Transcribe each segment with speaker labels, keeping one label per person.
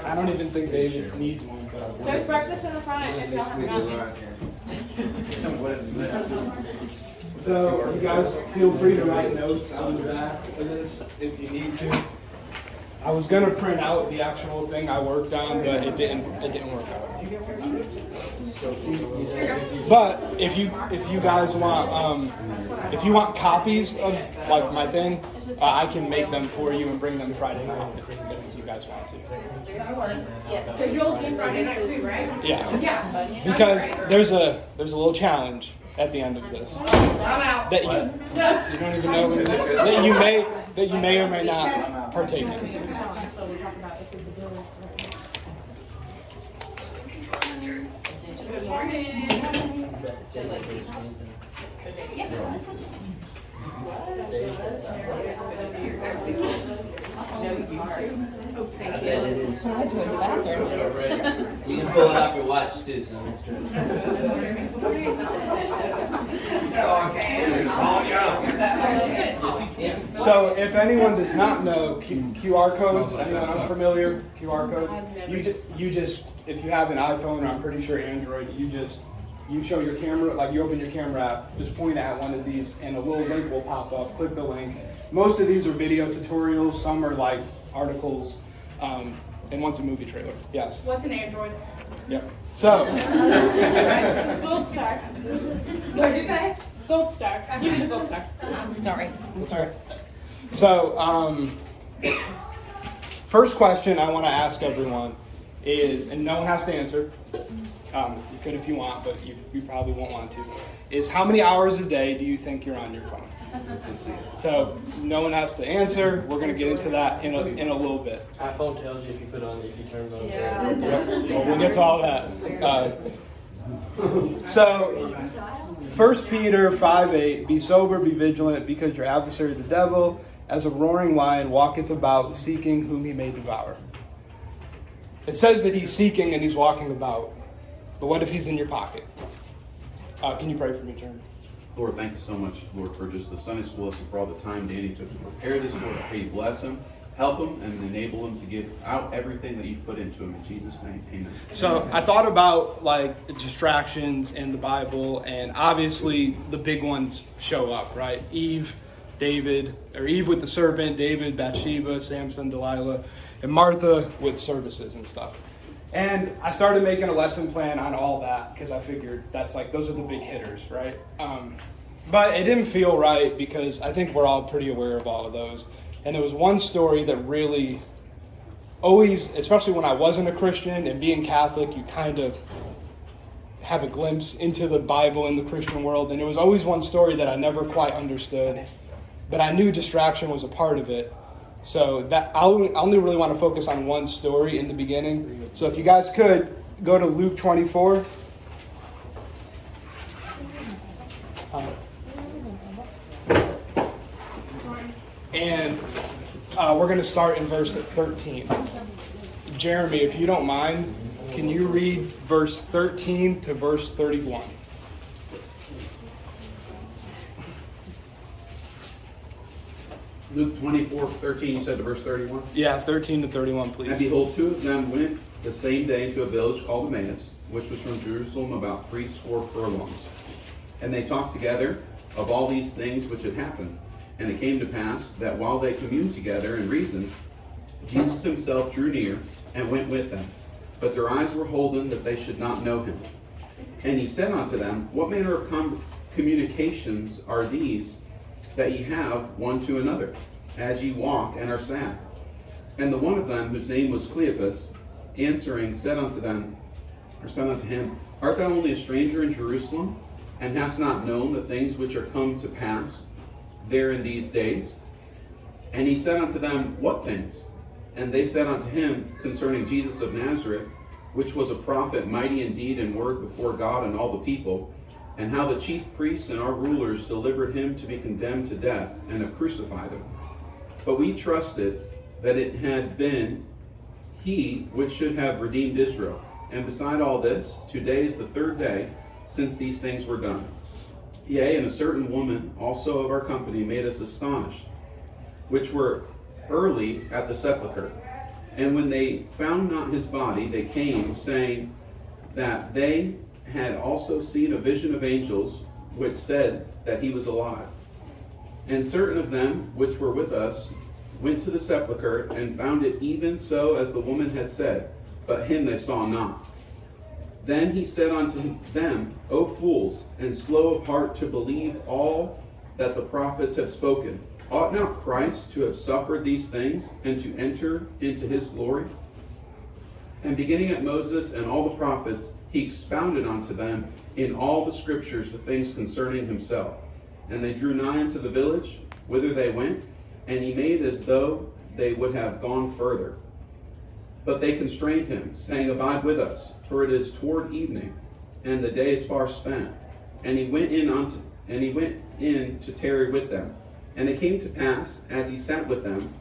Speaker 1: I don't even think David needs one, but
Speaker 2: There's breakfast in the front if y'all haven't gotten it.
Speaker 1: So you guys feel free to write notes on the back of this if you need to. I was gonna print out the actual thing I worked on, but it didn't work out. But if you guys want if you want copies of like my thing, I can make them for you and bring them Friday night if you guys want to.
Speaker 2: Yeah, because you'll be Friday night too, right?
Speaker 1: Yeah.
Speaker 2: Yeah.
Speaker 1: Because there's a little challenge at the end of this
Speaker 2: I'm out.
Speaker 1: that you don't even know what it is, that you may or may not partake in.
Speaker 2: Good morning.
Speaker 3: You can pull it off your watch too. So let's try it.
Speaker 1: So if anyone does not know QR codes, anyone unfamiliar QR codes, you just if you have an iPhone or I'm pretty sure Android, you show your camera, like you open your camera app, just point at one of these and a little link will pop up. Click the link. Most of these are video tutorials, some are like articles, and one's a movie trailer. Yes.
Speaker 2: What's an Android?
Speaker 1: Yep. So
Speaker 2: Gold star. What did you say? Gold star. You need a gold star. Sorry.
Speaker 1: that's all right. So first question I want to ask everyone is, and no one has to answer. You could if you want, but you probably won't want to. Is how many hours a day do you think you're on your phone? So no one has to answer. We're going to get into that in a little bit.
Speaker 4: iPhone tells you if you turn it on.
Speaker 2: Yeah.
Speaker 1: So we'll get to all that. So 1 Peter 5:8, be sober, be vigilant, because your adversary the devil, as a roaring lion, walketh about, seeking whom he may devour. It says that he's seeking and he's walking about. But what if he's in your pocket? Can you pray for me, Jeremy?
Speaker 5: Lord, thank you so much, Lord, for just the Sunday school lesson, for all the time Danny took to prepare this. Lord, I pray you bless him, help him, and enable him to give out everything that you've put into him. In Jesus' name, amen.
Speaker 1: So I thought about like distractions in the Bible, and obviously the big ones show up, right? Eve with the serpent, David, Bathsheba, Samson, Delilah, and Martha with services and stuff. And I started making a lesson plan on all that because I figured that's like, those are the big hitters, right? But it didn't feel right because I think we're all pretty aware of all of those. And there was one story that really always, especially when I wasn't a Christian and being Catholic, you kind of have a glimpse into the Bible and the Christian world. And there was always one story that I never quite understood, but I knew distraction was a part of it. So that I only really want to focus on one story in the beginning. So if you guys could go to Luke 24. And we're going to start in verse 13. Jeremy, if you don't mind, can you read verse 13 to verse 31?
Speaker 5: Luke 24:13, you said to verse 31?
Speaker 1: Yeah, 13 to 31, please.
Speaker 5: And behold, two of them went the same day to a village called Emmaus, which was from Jerusalem about 80 furlongs. And they talked together of all these things which had happened. And it came to pass that while they communed together and reasoned, Jesus himself drew near and went with them. But their eyes were holden that they should not know him. And he said unto them, what manner of communications are these that ye have one to another, as ye walk and are sad? And the one of them, whose name was Cleopas, answering, said unto him, art thou only a stranger in Jerusalem, and hast not known the things which are come to pass there in these days? And he said unto them, what things? And they said unto him, concerning Jesus of Nazareth, which was a prophet, mighty in deed and word before God and all the people, and how the chief priests and our rulers delivered him to be condemned to death, and have crucified him. But we trusted that it had been he which should have redeemed Israel. And beside all this, today is the third day since these things were done. Yea, and a certain woman also of our company made us astonished, which were early at the sepulchre, And when they found not his body, they came, saying that they had also seen a vision of angels, which said that he was alive. And certain of them which were with us went to the sepulchre, and found it even so as the woman had said, but him they saw not. Then he said unto them, O fools, and slow of heart to believe all that the prophets have spoken. Ought not Christ to have suffered these things, and to enter into his glory? And beginning at Moses and all the prophets, he expounded unto them in all the scriptures the things concerning himself. And they drew nigh unto the village, whither they went, and he made as though they would have gone further. But they constrained him, saying, Abide with us, for it is toward evening, and the day is far spent. And he went in to tarry with them. And it came to pass, as he sat with them,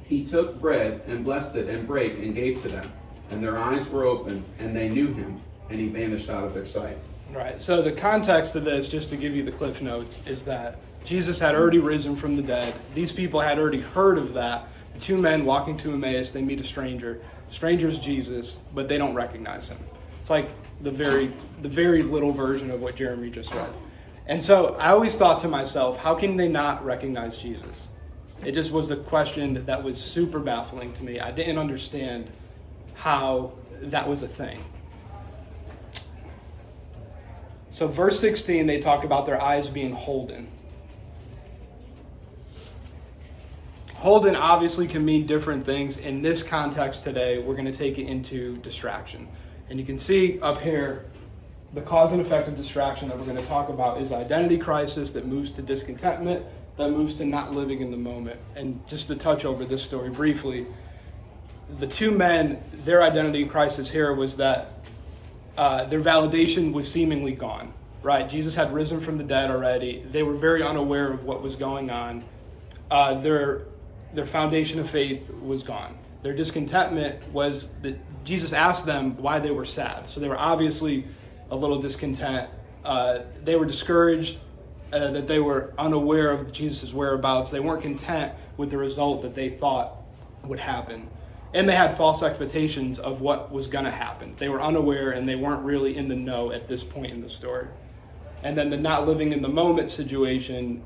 Speaker 5: he took bread and blessed it and brake and gave to them. And their eyes were opened, and they knew him, and he vanished out of their sight.
Speaker 1: Right. So the context of this, just to give you the cliff notes, is that Jesus had already risen from the dead. These people had already heard of that. The two men walking to Emmaus, they meet a stranger. The stranger's Jesus, but they don't recognize him. It's like the very little version of what Jeremy just read. And so I always thought to myself, how can they not recognize Jesus? It just was a question that was super baffling to me. I didn't understand how that was a thing. So verse 16, they talk about their eyes being holden. Holden obviously can mean different things. In this context today, we're going to take it into distraction. And you can see up here, the cause and effect of distraction that we're going to talk about is identity crisis that moves to discontentment, that moves to not living in the moment. And just to touch over this story briefly, the two men, their identity crisis here was that their validation was seemingly gone, right? Jesus had risen from the dead already. They were very unaware of what was going on. Their foundation of faith was gone. Their discontentment was that Jesus asked them why they were sad. So they were obviously a little discontent. They were discouraged, that they were unaware of Jesus' whereabouts. They weren't content with the result that they thought would happen. And they had false expectations of what was going to happen. They were unaware and they weren't really in the know at this point in the story. And then the not living in the moment situation,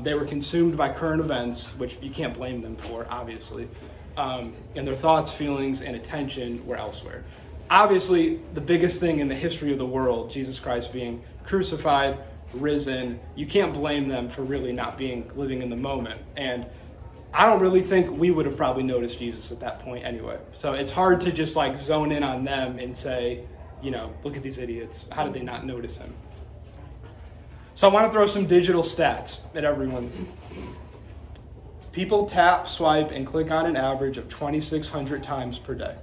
Speaker 1: they were consumed by current events, which you can't blame them for, obviously. And their thoughts, feelings, and attention were elsewhere. Obviously, the biggest thing in the history of the world, Jesus Christ being crucified, risen, you can't blame them for really not living in the moment. And I don't really think we would have probably noticed Jesus at that point anyway. So it's hard to just like zone in on them and say, look at these idiots. How did they not notice him? So I want to throw some digital stats at everyone. People tap, swipe, and click on an average of 2,600 times per day.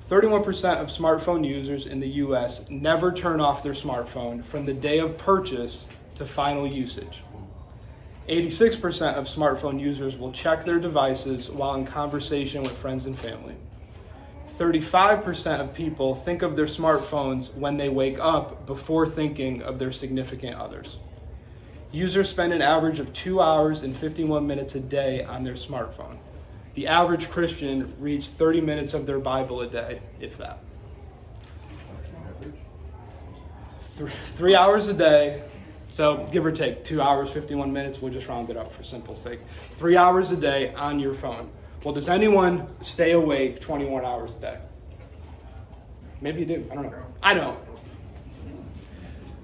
Speaker 1: 31% of smartphone users in the U.S. never turn off their smartphone from the day of purchase to final usage. 86% of smartphone users will check their devices while in conversation with friends and family. 35% of people think of their smartphones when they wake up before thinking of their significant others. Users spend an average of 2 hours and 51 minutes a day on their smartphone. The average Christian reads 30 minutes of their Bible a day, if that. 3 hours a day. So give or take 2 hours, 51 minutes, we'll just round it up for simple sake. 3 hours a day on your phone. Well, does anyone stay awake 21 hours a day? Maybe you do, I don't know. I don't.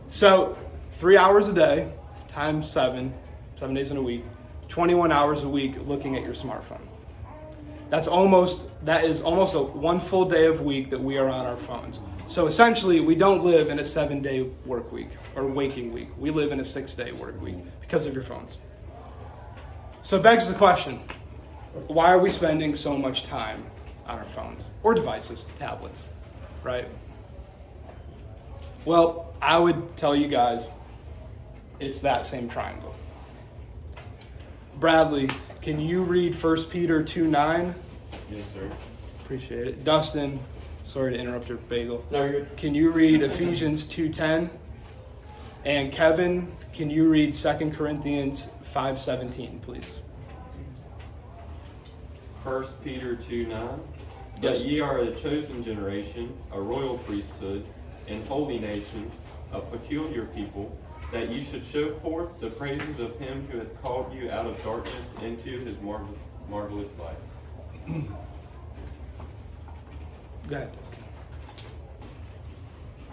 Speaker 1: So 3 hours a day times 7 days in a week, 21 hours a week looking at your smartphone. That is almost a one full day of week that we are on our phones. So essentially, we don't live in a 7-day work week or waking week. We live in a 6-day work week because of your phones. So it begs the question, why are we spending so much time on our phones or devices, tablets, right? Well, I would tell you guys, it's that same triangle. Bradley, can you read 1 Peter 2:9?
Speaker 4: Yes, sir.
Speaker 1: Appreciate it. Dustin, sorry to interrupt your bagel.
Speaker 4: No, you're good.
Speaker 1: Can you read Ephesians 2:10? And Kevin, can you read 2 Corinthians 5:17, please?
Speaker 6: 1 Peter 2:9. But
Speaker 1: Yes.
Speaker 6: ye are a chosen generation, a royal priesthood, and holy nation, a peculiar people, that you should show forth the praises of him who hath called you out of darkness into his marvelous light.
Speaker 1: Go ahead.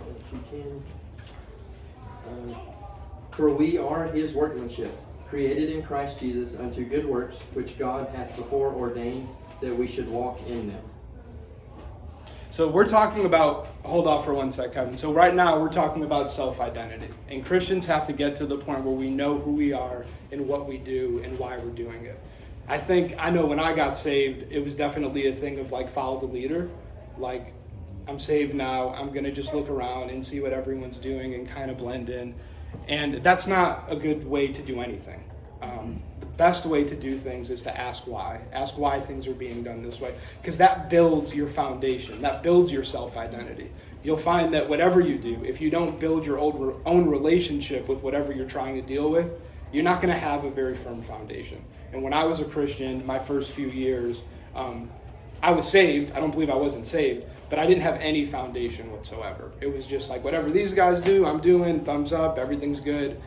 Speaker 4: If you can. For we are his workmanship, created in Christ Jesus unto good works, which God hath before ordained that we should walk in them.
Speaker 1: So we're talking about, hold off for one sec, Kevin. So right now we're talking about self-identity. And Christians have to get to the point where we know who we are and what we do and why we're doing it. I know when I got saved, it was definitely a thing of like follow the leader. Like, I'm saved now, I'm going to just look around and see what everyone's doing and kind of blend in. And that's not a good way to do anything. The best way to do things is to ask why. Ask why things are being done this way. Because that builds your foundation. That builds your self-identity. You'll find that whatever you do, if you don't build your own relationship with whatever you're trying to deal with, you're not going to have a very firm foundation. And when I was a Christian, my first few years, I was saved. I don't believe I wasn't saved, but I didn't have any foundation whatsoever. It was just like, whatever these guys do, I'm doing, thumbs up, everything's good.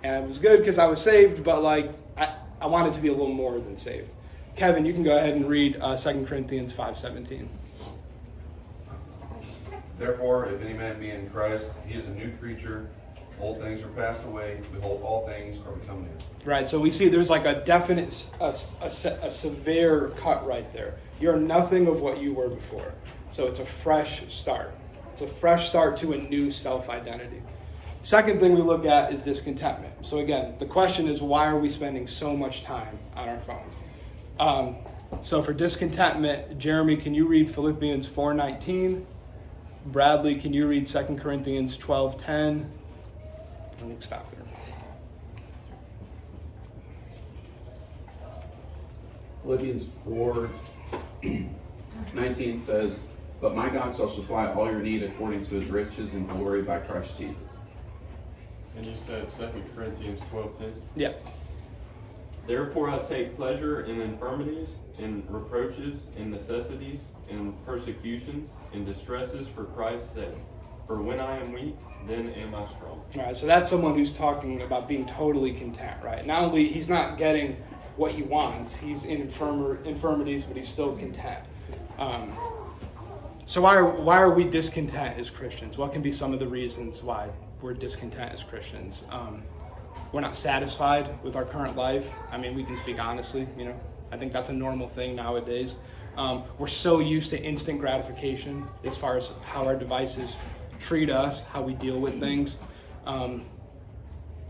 Speaker 1: And it was good because I was saved, but like I wanted to be a little more than saved. Kevin, you can go ahead and read 2 Corinthians 5:17.
Speaker 7: Therefore, if any man be in Christ, he is a new creature. Old things are passed away. Behold, all things are become new.
Speaker 1: Right, so we see there's like a definite, a severe cut right there. You're nothing of what you were before. So it's a fresh start. It's a fresh start to a new self-identity. Second thing we look at is discontentment. So again, the question is, why are we spending so much time on our phones? So for discontentment, Jeremy, can you read Philippians 4:19? Bradley, can you read 2 Corinthians 12:10? Let me stop there.
Speaker 5: Philippians 4:19 says, "But my God shall supply all your need according to his riches and glory by Christ Jesus."
Speaker 6: And you said 2 Corinthians 12:10.
Speaker 1: Yeah.
Speaker 6: Therefore I take pleasure in infirmities, in reproaches, in necessities, in persecutions, in distresses for Christ's sake. For when I am weak, then am I strong.
Speaker 1: All right, so that's someone who's talking about being totally content, right? Not only he's not getting what he wants, he's in infirmities, but he's still content. So why are we discontent as Christians? What can be some of the reasons why we're discontent as Christians? We're not satisfied with our current life. I mean, we can speak honestly, I think that's a normal thing nowadays. We're so used to instant gratification as far as how our devices treat us, how we deal with things.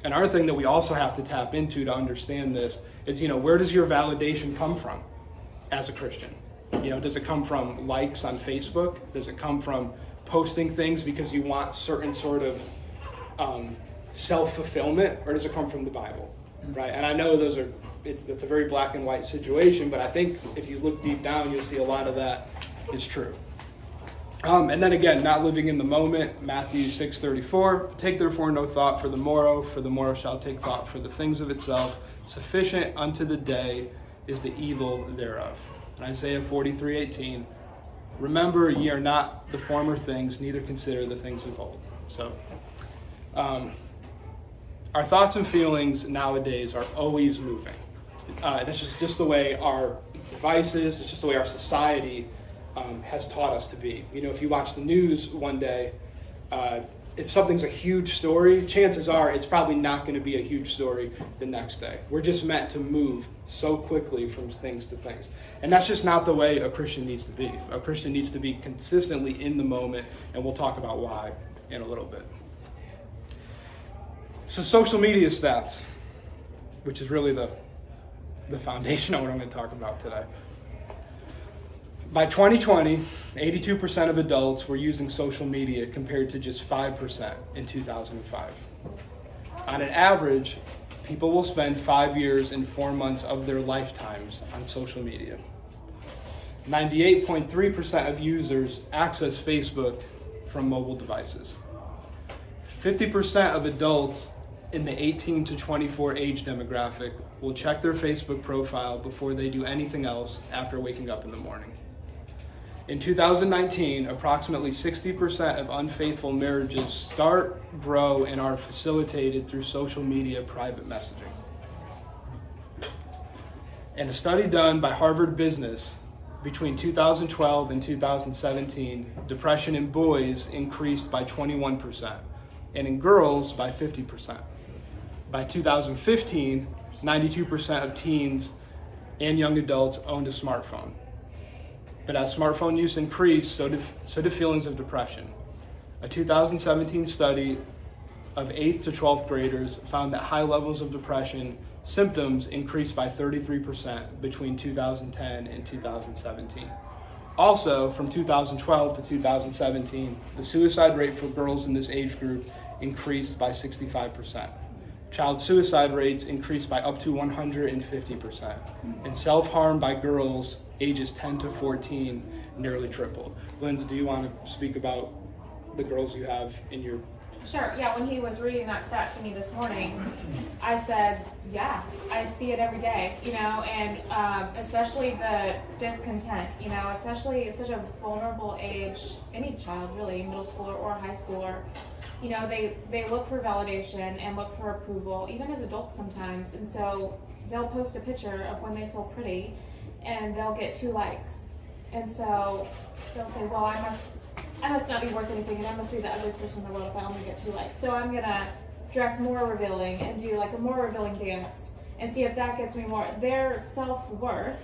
Speaker 1: Another thing that we also have to tap into to understand this is, where does your validation come from as a Christian? Does it come from likes on Facebook? Does it come from posting things because you want certain sort of self-fulfillment, or does it come from the Bible, right? And I know that's a very black and white situation, but I think if you look deep down, you'll see a lot of that is true. And then again, not living in the moment, Matthew 6:34, take therefore no thought for the morrow shall take thought for the things of itself. Sufficient unto the day is the evil thereof. And Isaiah 43:18, remember ye are not the former things, neither consider the things of old. So, our thoughts and feelings nowadays are always moving. That's just the way our devices, it's just the way our society has taught us to be. If you watch the news one day, if something's a huge story, chances are it's probably not going to be a huge story the next day. We're just meant to move so quickly from things to things. And that's just not the way a Christian needs to be. A Christian needs to be consistently in the moment, and we'll talk about why in a little bit. So social media stats, which is really the foundation of what I'm going to talk about today. By 2020, 82% of adults were using social media compared to just 5% in 2005. On an average, people will spend 5 years and 4 months of their lifetimes on social media. 98.3% of users access Facebook from mobile devices. 50% of adults in the 18 to 24 age demographic will check their Facebook profile before they do anything else after waking up in the morning. In 2019, approximately 60% of unfaithful marriages start, grow, and are facilitated through social media private messaging. In a study done by Harvard Business between 2012 and 2017, depression in boys increased by 21% and in girls by 50%. By 2015, 92% of teens and young adults owned a smartphone. But as smartphone use increased, so did feelings of depression. A 2017 study of 8th to 12th graders found that high levels of depression symptoms increased by 33% between 2010 and 2017. Also, from 2012 to 2017, the suicide rate for girls in this age group increased by 65%. Child suicide rates increased by up to 150%, and self-harm by girls ages 10 to 14 nearly tripled. Linz, do you want to speak about the girls you have in your...
Speaker 2: Sure, yeah, when he was reading that stat to me this morning, I said, yeah, I see it every day, and especially the discontent, especially at such a vulnerable age, any child really, middle schooler or high schooler, they look for validation and look for approval, even as adults sometimes, and so they'll post a picture of when they feel pretty, and they'll get 2 likes, and so they'll say, well, I must not be worth anything, and I must be the ugliest person in the world if I only get 2 likes. So I'm gonna dress more revealing and do like a more revealing dance and see if that gets me more. Their self-worth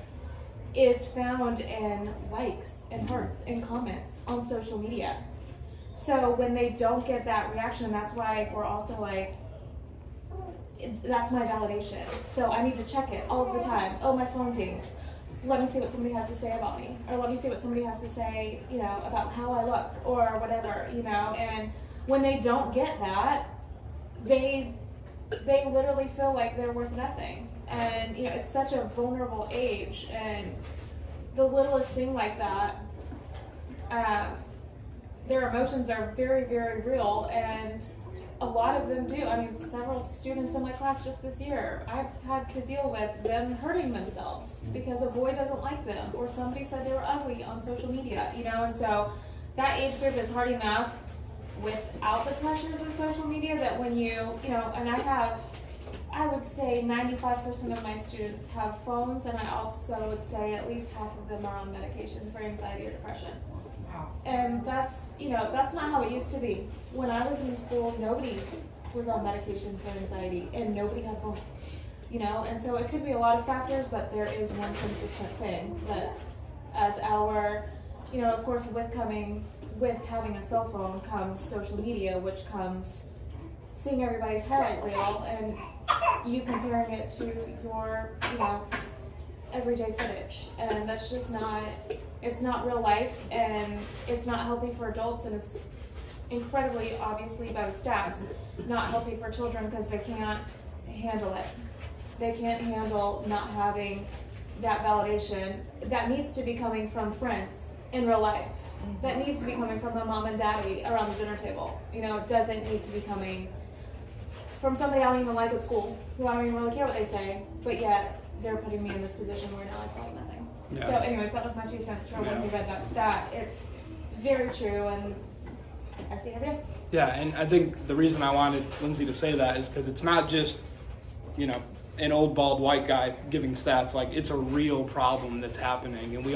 Speaker 2: is found in likes and hearts and comments on social media. So when they don't get that reaction, that's why we're also like, that's my validation. So I need to check it all of the time. Oh, my phone dings. Let me see what somebody has to say about me, or let me see what somebody has to say, about how I look, or whatever, and when they don't get that, they literally feel like they're worth nothing, and, it's such a vulnerable age, and the littlest thing like that, their emotions are very, very real, and a lot of them do. I mean, several students in my class just this year, I've had to deal with them hurting themselves because a boy doesn't like them, or somebody said they were ugly on social media, and so that age group is hard enough without the pressures of social media that when and I would say 95% of my students have phones, and I also would say at least half of them are on medication for anxiety or depression. And that's not how it used to be. When I was in school, nobody was on medication for anxiety, and nobody had phone, and so it could be a lot of factors, but there is one consistent thing that as our, of course with having a cell phone comes social media, which comes seeing everybody's highlight reel and you comparing it to your, everyday footage, and that's just it's not real life, and it's not healthy for adults, and it's incredibly, obviously by the stats, not healthy for children because they can't handle it. They can't handle not having that validation that needs to be coming from friends in real life, that needs to be coming from the mom and daddy around the dinner table. It doesn't need to be coming from somebody I don't even like at school, who I don't even really care what they say, but yet they're putting me in this position where now I feel like nothing.
Speaker 1: Yeah.
Speaker 2: So anyways, that was my 2 cents for when we read that stat. It's very true, and I see it every day.
Speaker 1: Yeah, and I think the reason I wanted Lindsay to say that is because it's not just, an old bald white guy giving stats. Like, it's a real problem that's happening, and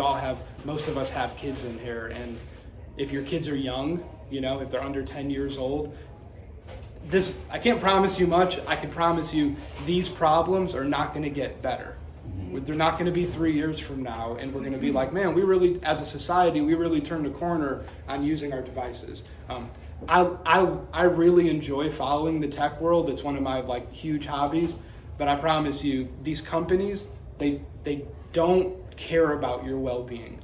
Speaker 1: most of us have kids in here, and if your kids are young, if they're under 10 years old, I can't promise you much. I can promise you these problems are not going to get better. They're not going to be 3 years from now, and we're going to be like, man, as a society, we really turned a corner on using our devices. I really enjoy following the tech world. It's one of my huge hobbies, but I promise you, these companies, they don't care about your well-being.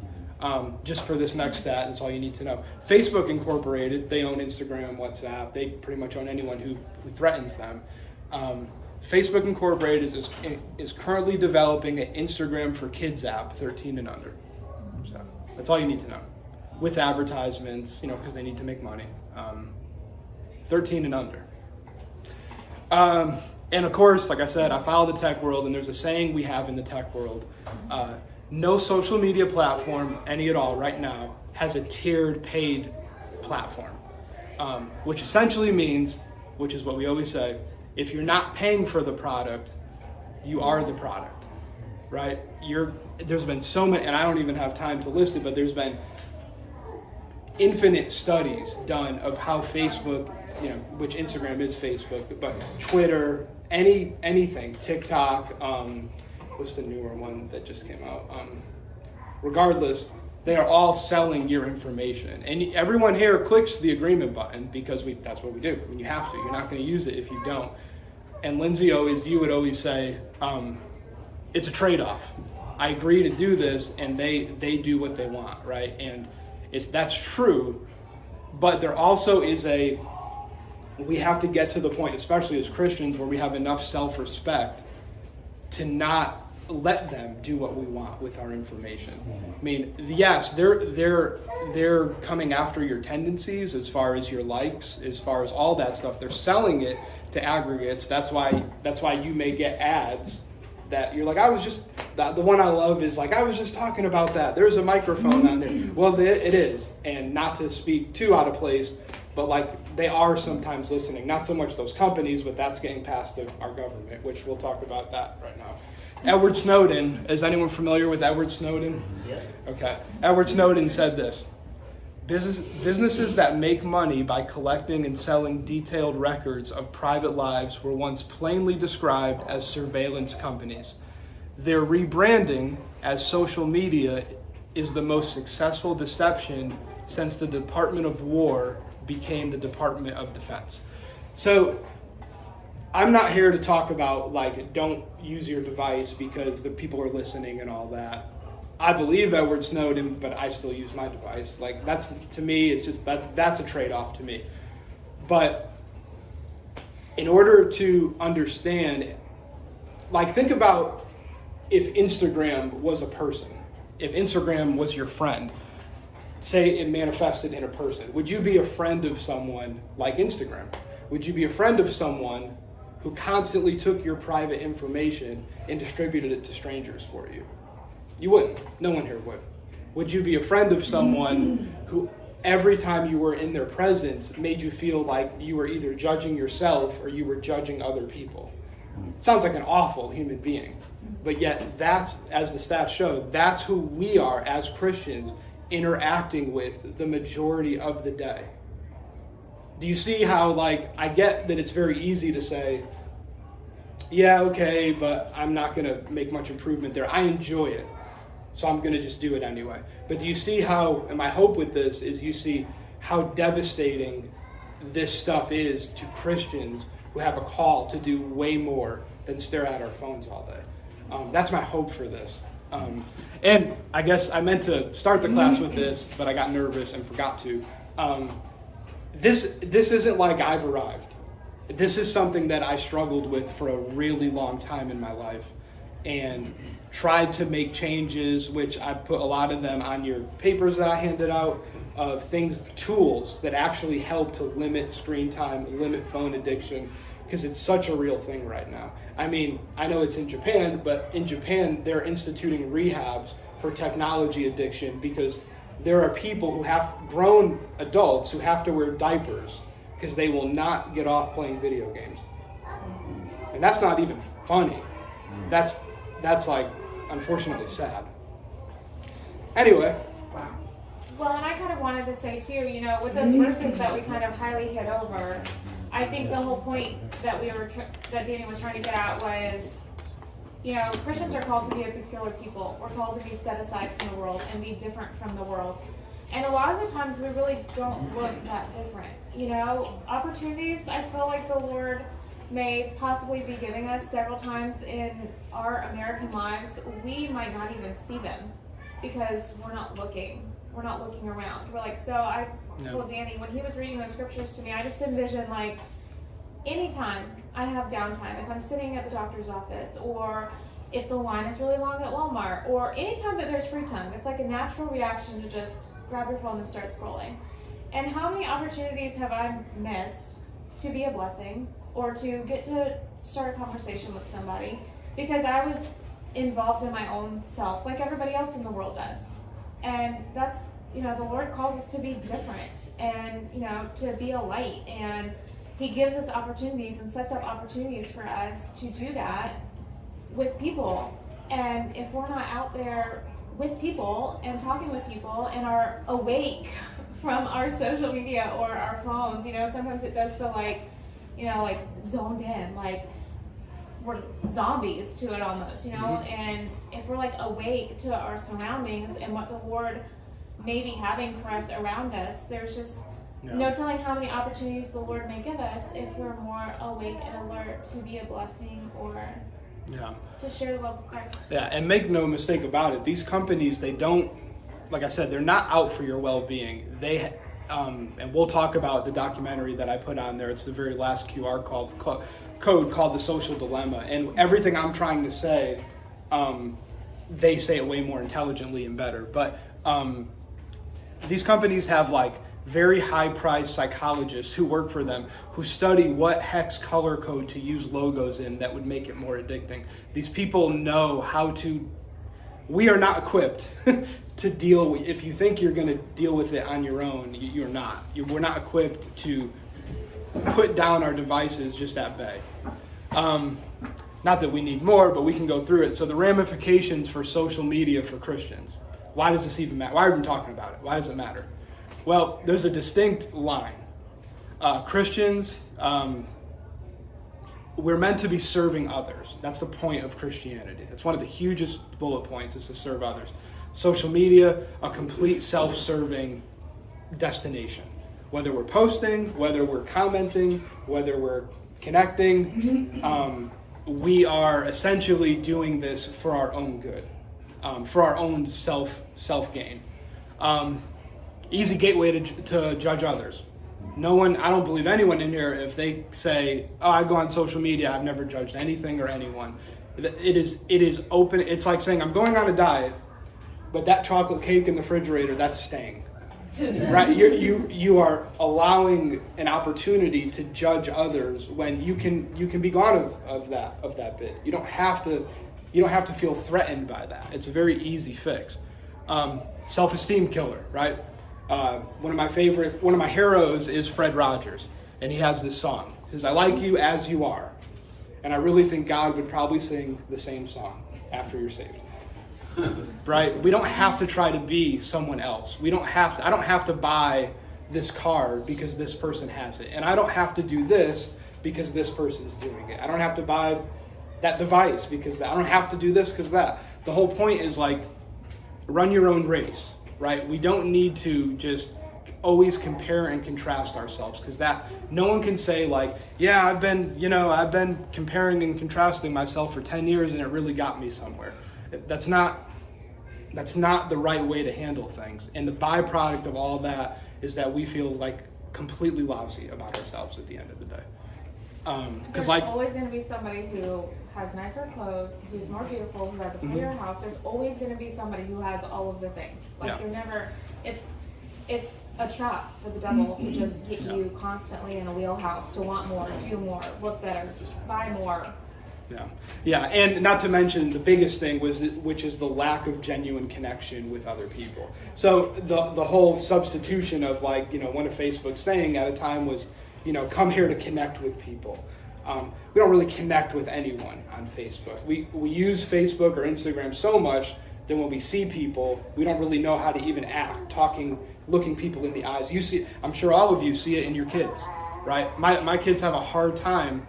Speaker 1: Just for this next stat, that's all you need to know. Facebook Incorporated, they own Instagram, WhatsApp. They pretty much own anyone who threatens them. Facebook Incorporated is currently developing an Instagram for Kids app, 13 and under. So that's all you need to know. With advertisements, because they need to make money. 13 and under. And of course, like I said, I follow the tech world, and there's a saying we have in the tech world. No social media platform, any at all, right now, has a tiered paid platform. Which essentially means, which is what we always say, if you're not paying for the product, you are the product, right? There's been so many, and I don't even have time to list it, but there's been infinite studies done of how Facebook, which Instagram is Facebook, but Twitter, anything, TikTok, what's the newer one that just came out? Regardless, they are all selling your information. And everyone here clicks the agreement button because that's what we do. I mean, you have to. You're not going to use it if you don't. And Lindsay you would always say, it's a trade-off. I agree to do this, and they do what they want, right? And that's true, but there also is we have to get to the point, especially as Christians, where we have enough self-respect to not let them do what we want with our information. I mean, yes, they're coming after your tendencies as far as your likes, as far as all that stuff. They're selling it to aggregates. That's why you may get ads that you're like, the one I love is like, I was just talking about that. There's a microphone on there. Well, it is. And not to speak too out of place, but like they are sometimes listening. Not so much those companies, but that's getting past our government, which we'll talk about that right now. Edward Snowden, is anyone familiar with Edward Snowden?
Speaker 3: Yeah.
Speaker 1: Okay. Edward Snowden said this: businesses that make money by collecting and selling detailed records of private lives were once plainly described as surveillance companies. Their rebranding as social media is the most successful deception since the Department of War became the Department of Defense. So I'm not here to talk about like don't use your device because the people are listening and all that. I believe Edward Snowden, but I still use my device. Like that's, to me, it's just that's a trade-off to me. But in order to understand, like think about if Instagram was a person, if Instagram was your friend, say it manifested in a person, would you be a friend of someone like Instagram? Would you be a friend of someone who constantly took your private information and distributed it to strangers for you? You wouldn't. No one here would. Would you be a friend of someone who every time you were in their presence made you feel like you were either judging yourself or you were judging other people? It sounds like an awful human being. But yet that's, as the stats show, that's who we are as Christians interacting with the majority of the day. Do you see how, like, I get that it's very easy to say, yeah, okay, but I'm not going to make much improvement there. I enjoy it, so I'm going to just do it anyway. But do you see how, and my hope with this is you see how devastating this stuff is to Christians who have a call to do way more than stare at our phones all day. That's my hope for this. And I guess I meant to start the class with this, but I got nervous and forgot to. This isn't like I've arrived. This is something that I struggled with for a really long time in my life and tried to make changes, which I put a lot of them on your papers that I handed out, of things, tools that actually help to limit screen time, limit phone addiction, because it's such a real thing right now. I mean, I know it's in Japan, but in Japan, they're instituting rehabs for technology addiction because there are people who have grown adults who have to wear diapers because they will not get off playing video games. And that's not even funny. That's like, unfortunately sad. Anyway.
Speaker 2: Well, and I kind of wanted to say too, with those verses that we kind of highly hit over, I think the whole point that that Danny was trying to get at was, Christians are called to be a peculiar people. We're called to be set aside from the world and be different from the world. And a lot of the times we really don't look that different. Opportunities, I feel like the Lord may possibly be giving us several times in our American lives. We might not even see them because we're not looking. We're not looking around. We're like, so I told Danny, when he was reading those scriptures to me, I just envisioned like anytime I have downtime, if I'm sitting at the doctor's office, or if the line is really long at Walmart, or anytime that there's free time, it's like a natural reaction to just grab your phone and start scrolling. And how many opportunities have I missed to be a blessing or to get to start a conversation with somebody, because I was involved in my own self like everybody else in the world does. And that's, you know, the Lord calls us to be different and, you know, to be a light, and he gives us opportunities and sets up opportunities for us to do that with people. And if we're not out there with people and talking with people and are awake from our social media or our phones, you know, sometimes it does feel like, you know, like zoned in, like we're zombies to it almost, you know. And if we're like awake to our surroundings and what the Lord may be having for us around us, there's just no telling how many opportunities the Lord may give us if we're more awake and alert to be a blessing or to share the love of Christ.
Speaker 1: Yeah, and make no mistake about it, these companies, they don't, like I said, they're not out for your well-being. They, and we'll talk about the documentary that I put on there. It's the very last QR code called The Social Dilemma. And everything I'm trying to say, they say it way more intelligently and better. But these companies have like very high-priced psychologists who work for them, who study what hex color code to use logos in that would make it more addicting. These people know how to. We are not equipped to deal with. If you think you're going to deal with it on your own, you're not. We're not equipped to put down our devices just at bay. Not that we need more, but we can go through it. So the ramifications for social media for Christians. Why does this even matter? Why are we even talking about it? Why does it matter? Well, there's a distinct line. Christians, we're meant to be serving others. That's the point of Christianity. That's one of the hugest bullet points, is to serve others. Social media, a complete self-serving destination. Whether we're posting, whether we're commenting, whether we're connecting, we are essentially doing this for our own good, for our own self-gain. Easy gateway to judge others. No one, I don't believe anyone in here, if they say, oh, I go on social media, I've never judged anything or anyone. It is open. It's like saying, I'm going on a diet, but that chocolate cake in the refrigerator, that's staying. Right? You are allowing an opportunity to judge others when you can be gone of that bit. You don't have to feel threatened by that. It's a very easy fix. Self-esteem killer, right? One of my heroes is Fred Rogers, and he has this song. He says, I like you as you are. And I really think God would probably sing the same song after you're saved. Right? We don't have to try to be someone else. I don't have to buy this car because this person has it. And I don't have to do this because this person is doing it. I don't have to buy that device because I don't have to do this because that. The whole point is like, run your own race. Right? We don't need to just always compare and contrast ourselves, because that no one can say like, yeah, I've been comparing and contrasting myself for 10 years and it really got me somewhere. That's not the right way to handle things. And the byproduct of all that is that we feel like completely lousy about ourselves at the end of the day.
Speaker 2: There's always going to be somebody who has nicer clothes, who's more beautiful, who has a prettier house. There's always going to be somebody who has all of the things. Like you're never. It's a trap for the devil to just get you constantly in a wheelhouse, to want more, do more, look better, buy more.
Speaker 1: Yeah, and not to mention the biggest thing which is the lack of genuine connection with other people. So the whole substitution of like, one of Facebook's saying at a time was, come here to connect with people. We don't really connect with anyone on Facebook. We use Facebook or Instagram so much that when we see people, we don't really know how to even act, talking, looking people in the eyes. You see, I'm sure all of you see it in your kids, right? My kids have a hard time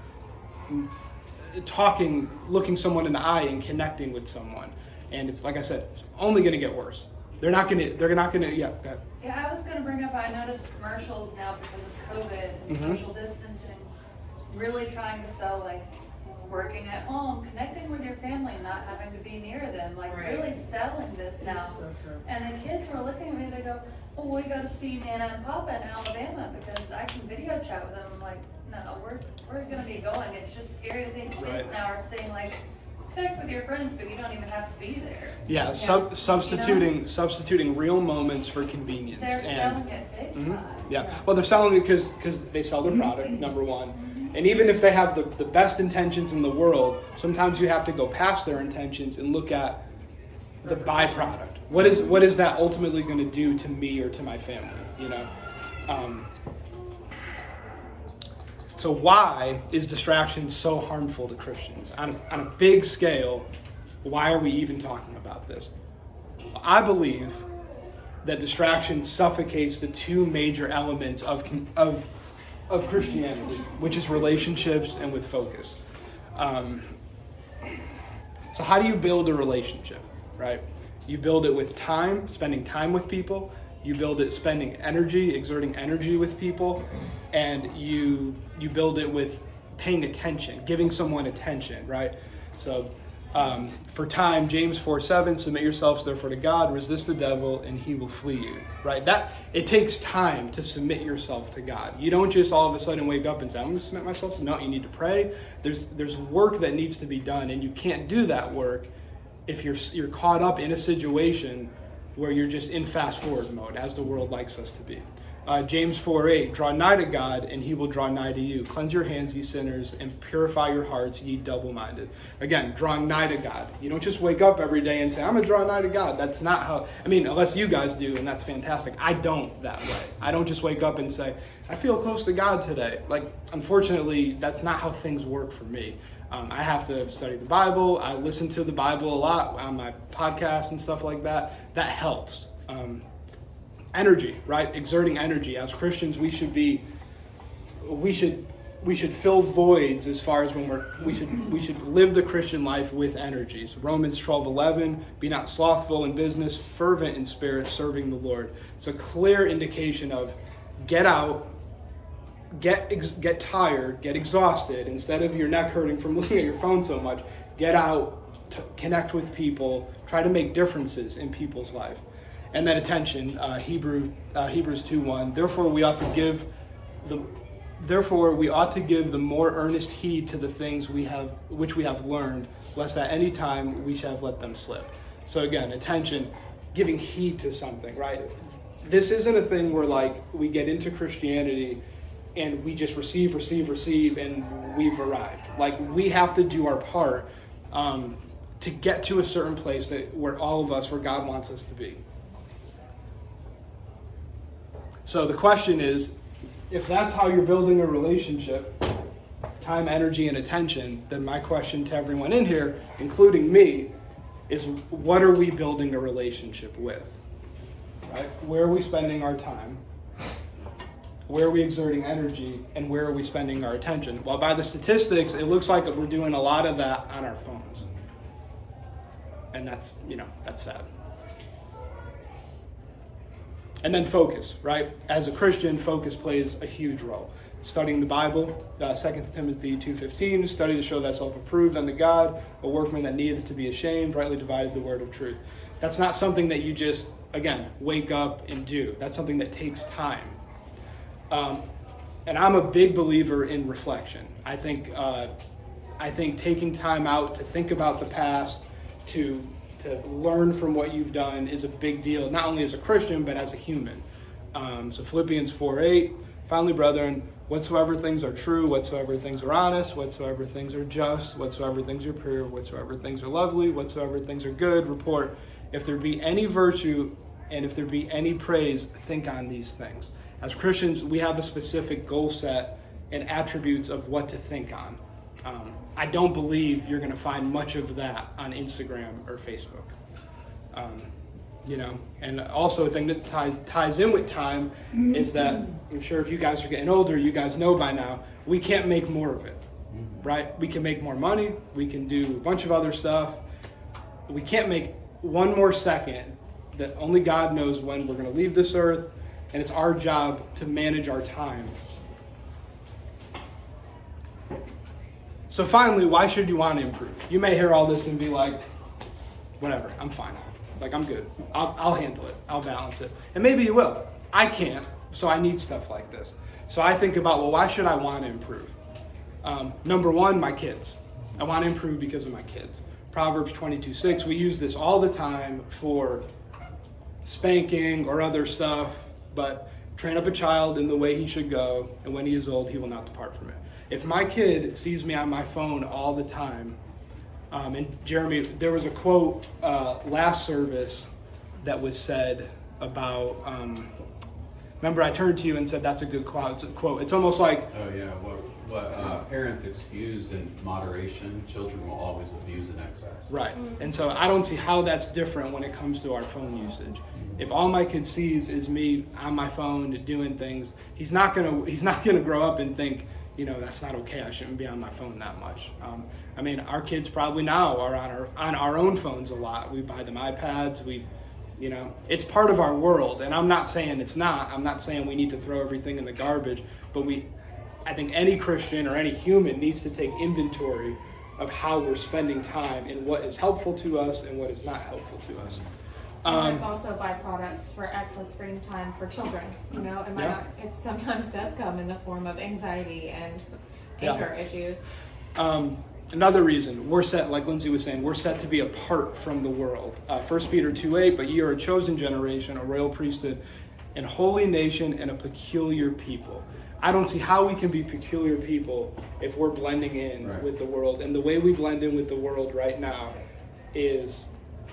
Speaker 1: talking, looking someone in the eye and connecting with someone. And it's like I said, it's only going to get worse. They're not going to, go ahead.
Speaker 8: Yeah, I was going to bring up, I noticed commercials now because of COVID and social distancing, really trying to sell like working at home, connecting with your family, not having to be near them, like really selling this now.
Speaker 9: So true.
Speaker 8: And the kids were looking at me, they go, oh, we go to see Nana and Papa in Alabama because I can video chat with them. I'm like, no, we're going to be going. It's just scary to think kids now are saying like, connect with your friends, but you don't even have to be there.
Speaker 1: Yeah, substituting real moments for convenience.
Speaker 8: They're selling it big time.
Speaker 1: Yeah, well, they're selling it because they sell their product, number one. And even if they have the best intentions in the world, sometimes you have to go past their intentions and look at the byproduct. What is that ultimately going to do to me or to my family? You know. So why is distraction so harmful to Christians? On a big scale, why are we even talking about this? I believe that distraction suffocates the two major elements of Christianity, which is relationships and with focus. So how do you build a relationship, right? You build it with time, spending time with people. You build it spending energy, exerting energy with people. And you build it with paying attention, giving someone attention, right? So for time, James 4:7, submit yourselves therefore to God, resist the devil, and he will flee you, right? That it takes time to submit yourself to God. You don't just all of a sudden wake up and say, I'm going to submit myself. No, you need to pray. There's work that needs to be done, and you can't do that work if you're caught up in a situation where you're just in fast forward mode, as the world likes us to be. James 4:8, draw nigh to God, and he will draw nigh to you. Cleanse your hands, ye sinners, and purify your hearts, ye double-minded. Again, drawing nigh to God. You don't just wake up every day and say, I'm going to draw nigh to God. That's not how, unless you guys do, and that's fantastic. I don't that way. I don't just wake up and say, I feel close to God today. Unfortunately, that's not how things work for me. I have to study the Bible. I listen to the Bible a lot on my podcast and stuff like that. That helps. Energy, right? Exerting energy. As Christians, we should fill voids as far as when we should live the Christian life with energies. Romans 12:11, be not slothful in business, fervent in spirit, serving the Lord. It's a clear indication of get out, get tired, get exhausted. Instead of your neck hurting from looking at your phone so much, get out, to connect with people, try to make differences in people's life. And then attention, Hebrews 2:1. Therefore we ought to give the more earnest heed to the things which we have learned, lest at any time we shall have let them slip. So again, attention, giving heed to something, right? This isn't a thing where we get into Christianity and we just receive, and we've arrived. We have to do our part to get to a certain place where God wants us to be. So the question is, if that's how you're building a relationship, time, energy, and attention, then my question to everyone in here, including me, is what are we building a relationship with? Right? Where are we spending our time? Where are we exerting energy? And where are we spending our attention? Well, by the statistics, it looks like we're doing a lot of that on our phones. And that's sad. And then focus, right? As a Christian, focus plays a huge role. Studying the Bible, 2 Timothy 2:15, study to show thyself approved unto God, a workman that needeth to be ashamed, rightly divided the word of truth. That's not something that you just, again, wake up and do. That's something that takes time. And I'm a big believer in reflection. I think taking time out to think about the past, to learn from what you've done is a big deal, not only as a Christian, but as a human. So Philippians 4:8, finally, brethren, whatsoever things are true, whatsoever things are honest, whatsoever things are just, whatsoever things are pure, whatsoever things are lovely, whatsoever things are good, report. If there be any virtue and if there be any praise, think on these things. As Christians, we have a specific goal set and attributes of what to think on. I don't believe you're going to find much of that on Instagram or Facebook. And also a thing that ties in with time is that I'm sure if you guys are getting older, you guys know by now, we can't make more of it, right? We can make more money. We can do a bunch of other stuff. We can't make one more second that only God knows when we're going to leave this earth. And it's our job to manage our time. So finally, why should you want to improve? You may hear all this and be like, whatever, I'm fine. I'm good. I'll handle it. I'll balance it. And maybe you will. I can't, so I need stuff like this. So I think about, why should I want to improve? Number one, my kids. I want to improve because of my kids. Proverbs 22:6, we use this all the time for spanking or other stuff, but train up a child in the way he should go, and when he is old, he will not depart from it. If my kid sees me on my phone all the time, and Jeremy, there was a quote last service that was said about, remember I turned to you and said that's a good quote. It's almost like,
Speaker 5: Oh yeah, what parents excuse in moderation, children will always abuse in excess.
Speaker 1: right. And so I don't see how that's different when it comes to our phone usage. If all my kid sees is me on my phone doing things, he's not gonna grow up and think, that's not okay. I shouldn't be on my phone that much. I mean, our kids probably now are on our own phones a lot. We buy them iPads. It's part of our world. And I'm not saying it's not. I'm not saying we need to throw everything in the garbage. But I think any Christian or any human needs to take inventory of how we're spending time and what is helpful to us and what is not helpful to us.
Speaker 2: And there's also byproducts for excess screen time for children, it sometimes does come in the form of anxiety and anger issues.
Speaker 1: Another reason we're set, like Lindsay was saying, we're set to be apart from the world. 1 Peter 2:8, but ye are a chosen generation, a royal priesthood, and holy nation, and a peculiar people. I don't see how we can be peculiar people if we're blending in with the world. And the way we blend in with the world right now is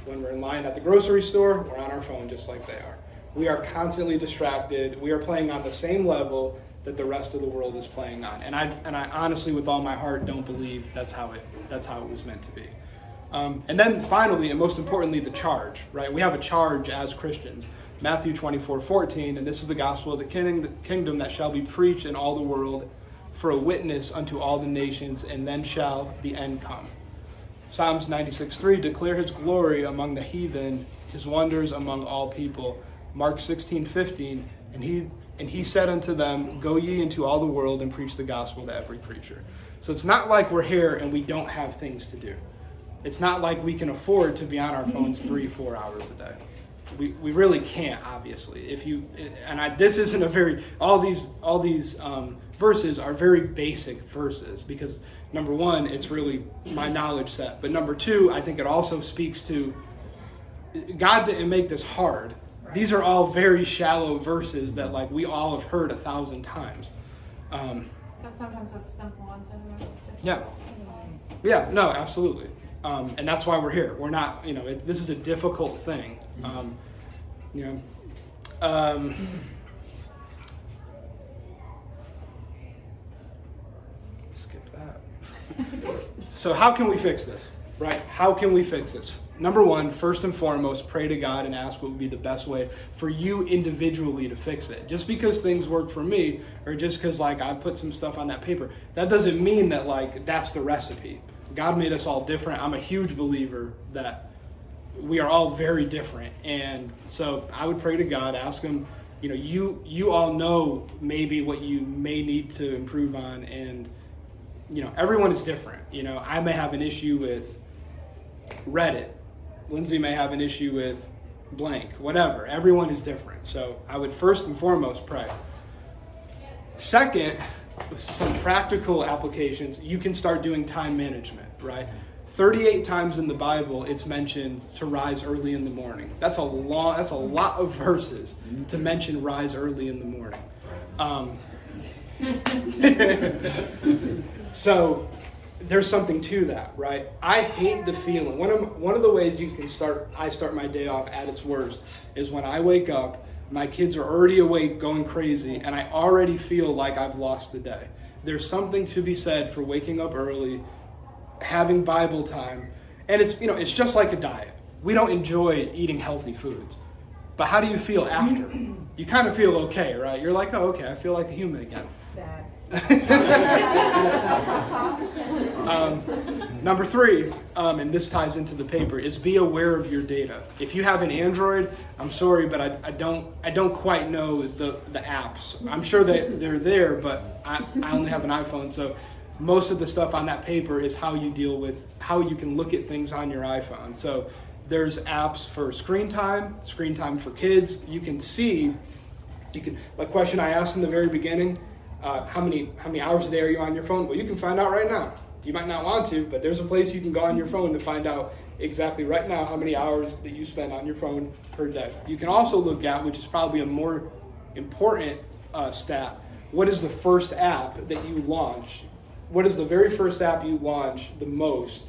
Speaker 1: when we're in line at the grocery store, we're on our phone just like they are. We are constantly distracted. We are playing on the same level that the rest of the world is playing on. And I honestly, with all my heart, don't believe that's how it was meant to be. And then finally, and most importantly, the charge, right? We have a charge as Christians. Matthew 24:14, and this is the gospel of the kingdom that shall be preached in all the world for a witness unto all the nations, and then shall the end come. Psalms 96:3, declare his glory among the heathen, his wonders among all people. Mark 16:15, and he said unto them, go ye into all the world and preach the gospel to every creature. So it's not like we're here and we don't have things to do. It's not like we can afford to be on our phones 3-4 hours a day. We really can't, obviously. This isn't a very, all these verses are very basic verses because number one, it's really my knowledge set. But number two, I think it also speaks to God didn't make this hard. Right. These are all very shallow verses that we all have heard 1,000 times.
Speaker 2: But sometimes the simple ones are the most difficult.
Speaker 1: Yeah. Yeah, no, absolutely. And that's why we're here. We're not, this is a difficult thing. Skip that. So how can we fix this, right? How can we fix this? Number one, first and foremost, pray to God and ask what would be the best way for you individually to fix it. Just because things work for me, or just because I put some stuff on that paper, that doesn't mean that that's the recipe. God made us all different. I'm a huge believer that we are all very different. And so I would pray to God, ask him, you all know maybe what you may need to improve on. And, everyone is different. I may have an issue with Reddit. Lindsay may have an issue with blank, whatever. Everyone is different. So I would first and foremost pray. Second, some practical applications, you can start doing time management, right? 38 times in the Bible, it's mentioned to rise early in the morning. That's a lot of verses to mention rise early in the morning. So there's something to that, right? I hate the feeling. One of the ways I start my day off at its worst is when I wake up, my kids are already awake, going crazy, and I already feel like I've lost the day. There's something to be said for waking up early, having Bible time, and it's just like a diet. We don't enjoy eating healthy foods, but how do you feel after? You kind of feel okay, right? You're like, oh, okay, I feel like a human again.
Speaker 9: Sad.
Speaker 1: Number 3, and this ties into the paper, is be aware of your data. If you have an Android, I'm sorry, but I don't quite know the apps. I'm sure that they're there, but I only have an iPhone, so most of the stuff on that paper is how you can look at things on your iPhone. So there's apps for screen time for kids. You can like question I asked in the very beginning, how many hours a day are you on your phone? Well, you can find out right now. You might not want to, but there's a place you can go on your phone to find out exactly right now how many hours that you spend on your phone per day. You can also look at, which is probably a more important stat, what is the first app that you launch what is the very first app you launch the most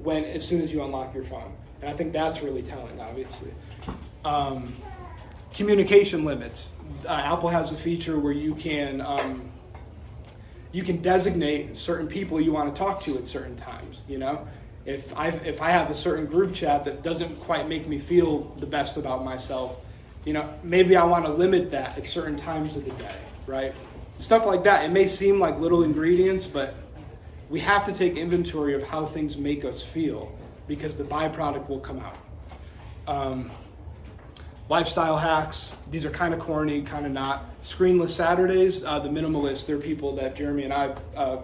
Speaker 1: as soon as you unlock your phone? And I think that's really telling, obviously. Communication limits. Apple has a feature where you can designate certain people you want to talk to at certain times. You know, if I have a certain group chat that doesn't quite make me feel the best about myself, you know, maybe I want to limit that at certain times of the day, right? Stuff like that. It may seem like little ingredients, but we have to take inventory of how things make us feel, because the byproduct will come out. Lifestyle hacks. These are kind of corny, kind of not. Screenless Saturdays. The minimalists, they're people that Jeremy and I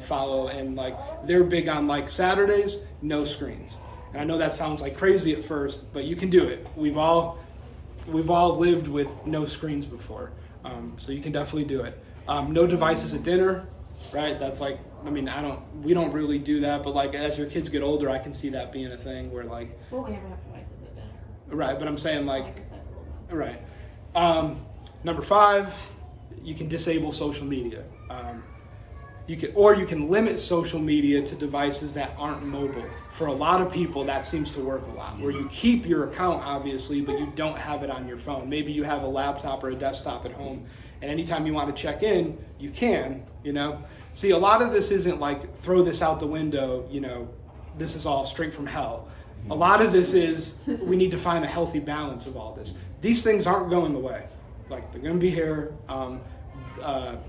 Speaker 1: follow, and like they're big on like Saturdays, no screens. And I know that sounds like crazy at first, but you can do it. We've all lived with no screens before, so you can definitely do it. No devices at dinner, right? That's like, I mean, we don't really do that, but like as your kids get older, I can see that being a thing where like.
Speaker 2: Well, we never have devices at dinner.
Speaker 1: Right, but I'm saying like.
Speaker 2: Like I said,
Speaker 1: Right. Number 5, you can disable social media. You can limit social media to devices that aren't mobile. For a lot of people, that seems to work a lot, where you keep your account, obviously, but you don't have it on your phone. Maybe you have a laptop or a desktop at home, and anytime you want to check in, you can, you know. See, a lot of this isn't like, throw this out the window, you know, this is all straight from hell. A lot of this is, we need to find a healthy balance of all this. These things aren't going away. Like, they're going to be here.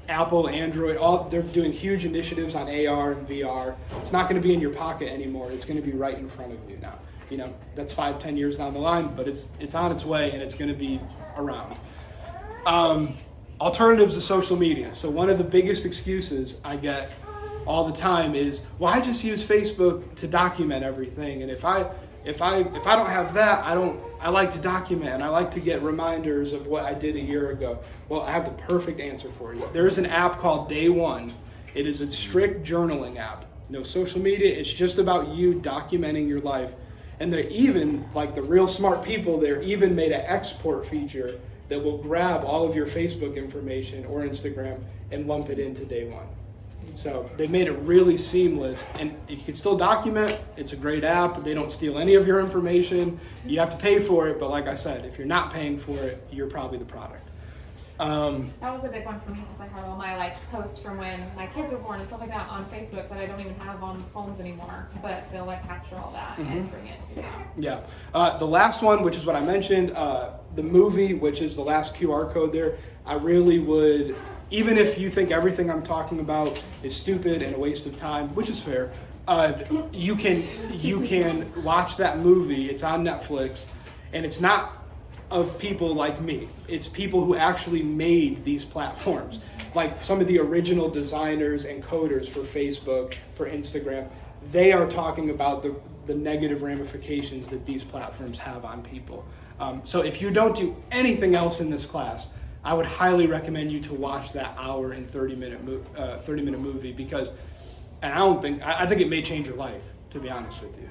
Speaker 1: Apple, Android, they're doing huge initiatives on AR and VR. It's not going to be in your pocket anymore. It's going to be right in front of you now. You know, that's 5-10 years down the line, but it's on its way, and it's going to be around. Alternatives to social media. So one of the biggest excuses I get all the time is, well, I just use Facebook to document everything, and if I don't have that, I like to document, and I like to get reminders of what I did a year ago. Well, I have the perfect answer for you. There is an app called Day One. It is a strict journaling app. No social media. It's just about you documenting your life. And they're even, like the real smart people, they're even made an export feature that will grab all of your Facebook information or Instagram and lump it into Day One. So they've made it really seamless, and you can still document. It's a great app. They don't steal any of your information. You have to pay for it, but like I said, if you're not paying for it, you're probably the product.
Speaker 2: that was a big one for me because I have all my like posts from when my kids were born and stuff like that on Facebook that I don't even have on phones anymore, but they'll like capture all that and bring it to me.
Speaker 1: Yeah. The last one, which is what I mentioned, the movie, which is the last QR code there, I really would, even if you think everything I'm talking about is stupid and a waste of time, which is fair, you can watch that movie. It's on Netflix, and it's not of people like me. It's people who actually made these platforms, like some of the original designers and coders for Facebook, for Instagram. They are talking about the negative ramifications that these platforms have on people. So if you don't do anything else in this class, I would highly recommend you to watch that hour and 30-minute movie, because, and I think it may change your life, to be honest with you.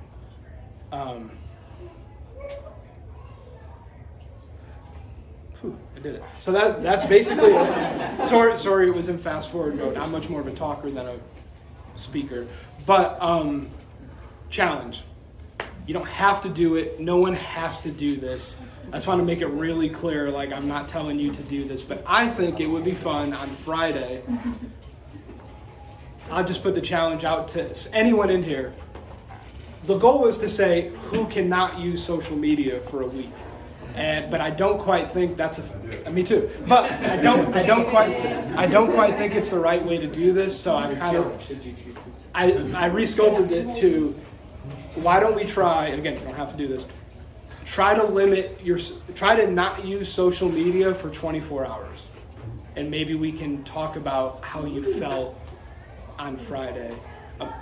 Speaker 1: I did it. So that's basically it. Sorry, it was in fast forward mode. I'm much more of a talker than a speaker. But challenge. You don't have to do it. No one has to do this. I just want to make it really clear, like I'm not telling you to do this, but I think it would be fun on Friday. I'll just put the challenge out to anyone in here. The goal was to say who cannot use social media for a week. But I don't quite think that's me too. But I don't quite think it's the right way to do this. So I've kind of I resculpted it to, why don't we try? And again, you don't have to do this. Try to not use social media for 24 hours, and maybe we can talk about how you felt on Friday.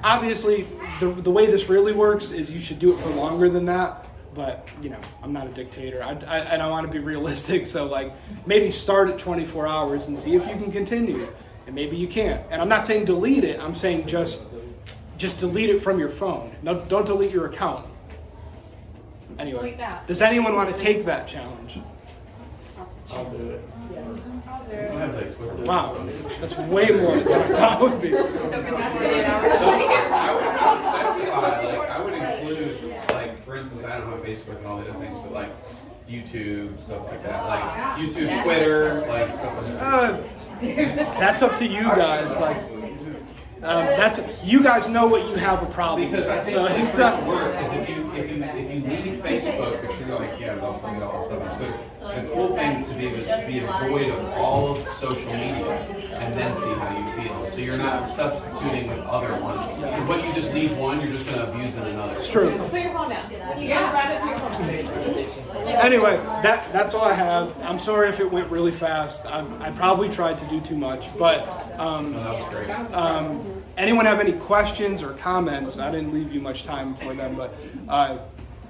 Speaker 1: Obviously, the way this really works is you should do it for longer than that. But, you know, I'm not a dictator. I want to be realistic. So, like, maybe start at 24 hours and see if you can continue. And maybe you can't. And I'm not saying delete it. I'm saying just delete it from your phone. No, don't delete your account. Anyway, does anyone want to take that challenge?
Speaker 5: I'll do it.
Speaker 2: I'll do
Speaker 5: I
Speaker 2: it.
Speaker 5: don't have like Twitter.
Speaker 1: Wow, that's way more than I thought it would be.
Speaker 5: So I would specify, like, I would include, like, for instance, I don't have Facebook and all the other things, but like YouTube, stuff like that. Like YouTube, Twitter, like stuff like that.
Speaker 1: That's up to you guys. Like, that's you guys know what you have a problem
Speaker 5: Because I
Speaker 1: with.
Speaker 5: think
Speaker 1: So
Speaker 5: what's
Speaker 1: it's
Speaker 5: going
Speaker 1: not.
Speaker 5: to work is if you leave Facebook, but you're like, yeah, I'll still get all the stuff on Twitter. The cool thing to be avoid of all of social media and then see how you feel. So you're not substituting with other ones. Because when you just need one, you're just going to abuse in another.
Speaker 1: It's true.
Speaker 2: Put your phone down. You guys grab it, put your phone down.
Speaker 1: Anyway, that's all I have. I'm sorry if it went really fast. I probably tried to do too much, but
Speaker 5: No, that was great.
Speaker 1: anyone have any questions or comments? I didn't leave you much time for them, but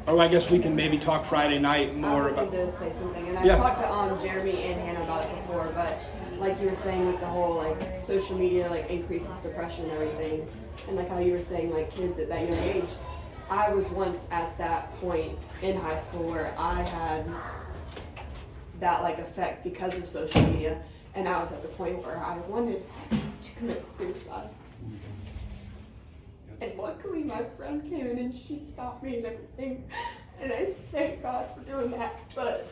Speaker 1: or I guess we can maybe talk Friday night more
Speaker 9: I
Speaker 1: about.
Speaker 9: wanted to say something, and I've
Speaker 1: Yeah.
Speaker 9: talked to Jeremy and Hannah about it before, but like you were saying with the whole like social media like increases depression and everything, and like how you were saying like kids at that young age, I was once at that point in high school where I had that like effect because of social media, and I was at the point where I wanted to commit suicide. And luckily my friend came in and she stopped me and everything. And I thank God for doing that. But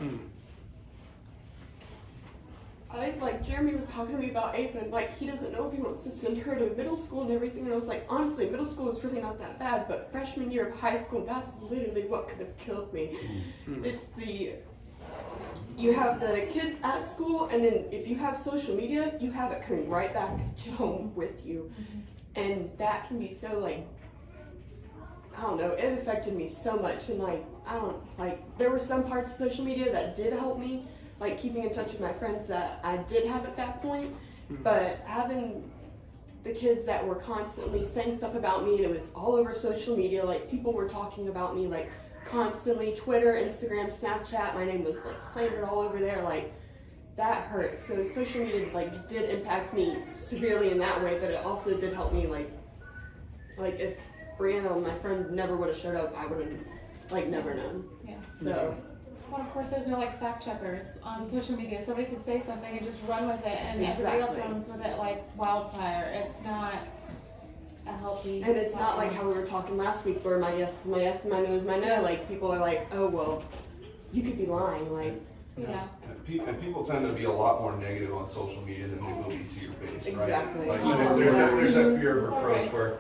Speaker 9: Jeremy was talking to me about Ava, like he doesn't know if he wants to send her to middle school and everything. And I was like, honestly, middle school is really not that bad, but freshman year of high school, that's literally what could have killed me. It's you have the kids at school, and then if you have social media, you have it coming right back to home with you. And that can be so like, I don't know, it affected me so much. And there were some parts of social media that did help me, like keeping in touch with my friends that I did have at that point. But having the kids that were constantly saying stuff about me, and it was all over social media, like people were talking about me like constantly, Twitter, Instagram, Snapchat, my name was like slandered all over there, like that hurt. So social media like did impact me severely in that way, but it also did help me like if Brianna, my friend, never would have showed up, I would have like never known.
Speaker 2: Yeah.
Speaker 9: So
Speaker 2: Well, of course, there's no like fact checkers on social media. Somebody could say something and just run with it, and everybody else
Speaker 9: Exactly.
Speaker 2: runs with it like wildfire. It's not a healthy.
Speaker 9: and it's not like how we were talking last week where my yes is my yes and my no is my no. Like people are like, oh well, you could be lying. Like
Speaker 2: Yeah.
Speaker 7: And people tend to be a lot more negative on social media than they will be to your face, right?
Speaker 9: Exactly.
Speaker 7: Like, there's that fear of reproach where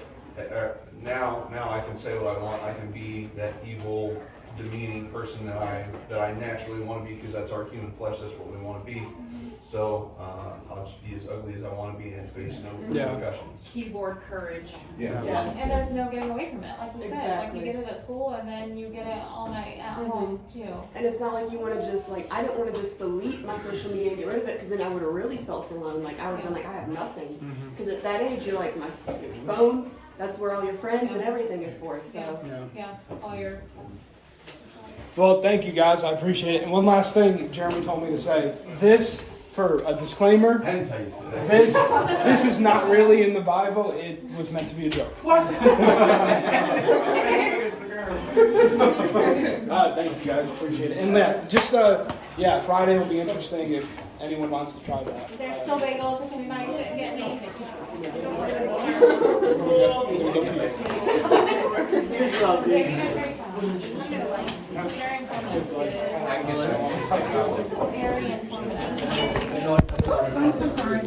Speaker 7: now I can say what I want. I can be that evil, demeaning person that I naturally want to be, because that's our human flesh. That's what we want to be. So I'll just be as ugly as I want to be and face no repercussions.
Speaker 10: Keyboard courage.
Speaker 7: Yeah.
Speaker 9: yes.
Speaker 2: And there's no getting away from it, like you said. Like
Speaker 9: Exactly.
Speaker 2: you get it at school, and then you get it all night at home too.
Speaker 9: And it's not like you want to just like, I didn't want to just delete my social media and get rid of it, because then I would have really felt alone. Like I would have been like, I have nothing. Because at that age, you're like, your phone, that's where all your friends and everything is for. So
Speaker 2: Yeah. All your.
Speaker 1: Well, thank you guys. I appreciate it. And one last thing Jeremy told me to say. This, for a disclaimer,
Speaker 5: I didn't tell you that.
Speaker 1: this is not really in the Bible. It was meant to be a joke.
Speaker 5: What?
Speaker 1: Thank you guys. Appreciate it. And Friday will be interesting if anyone wants to try that.
Speaker 2: There's still bagels if anybody couldn't get me. Very informative. Very informative.
Speaker 10: I'm so sorry.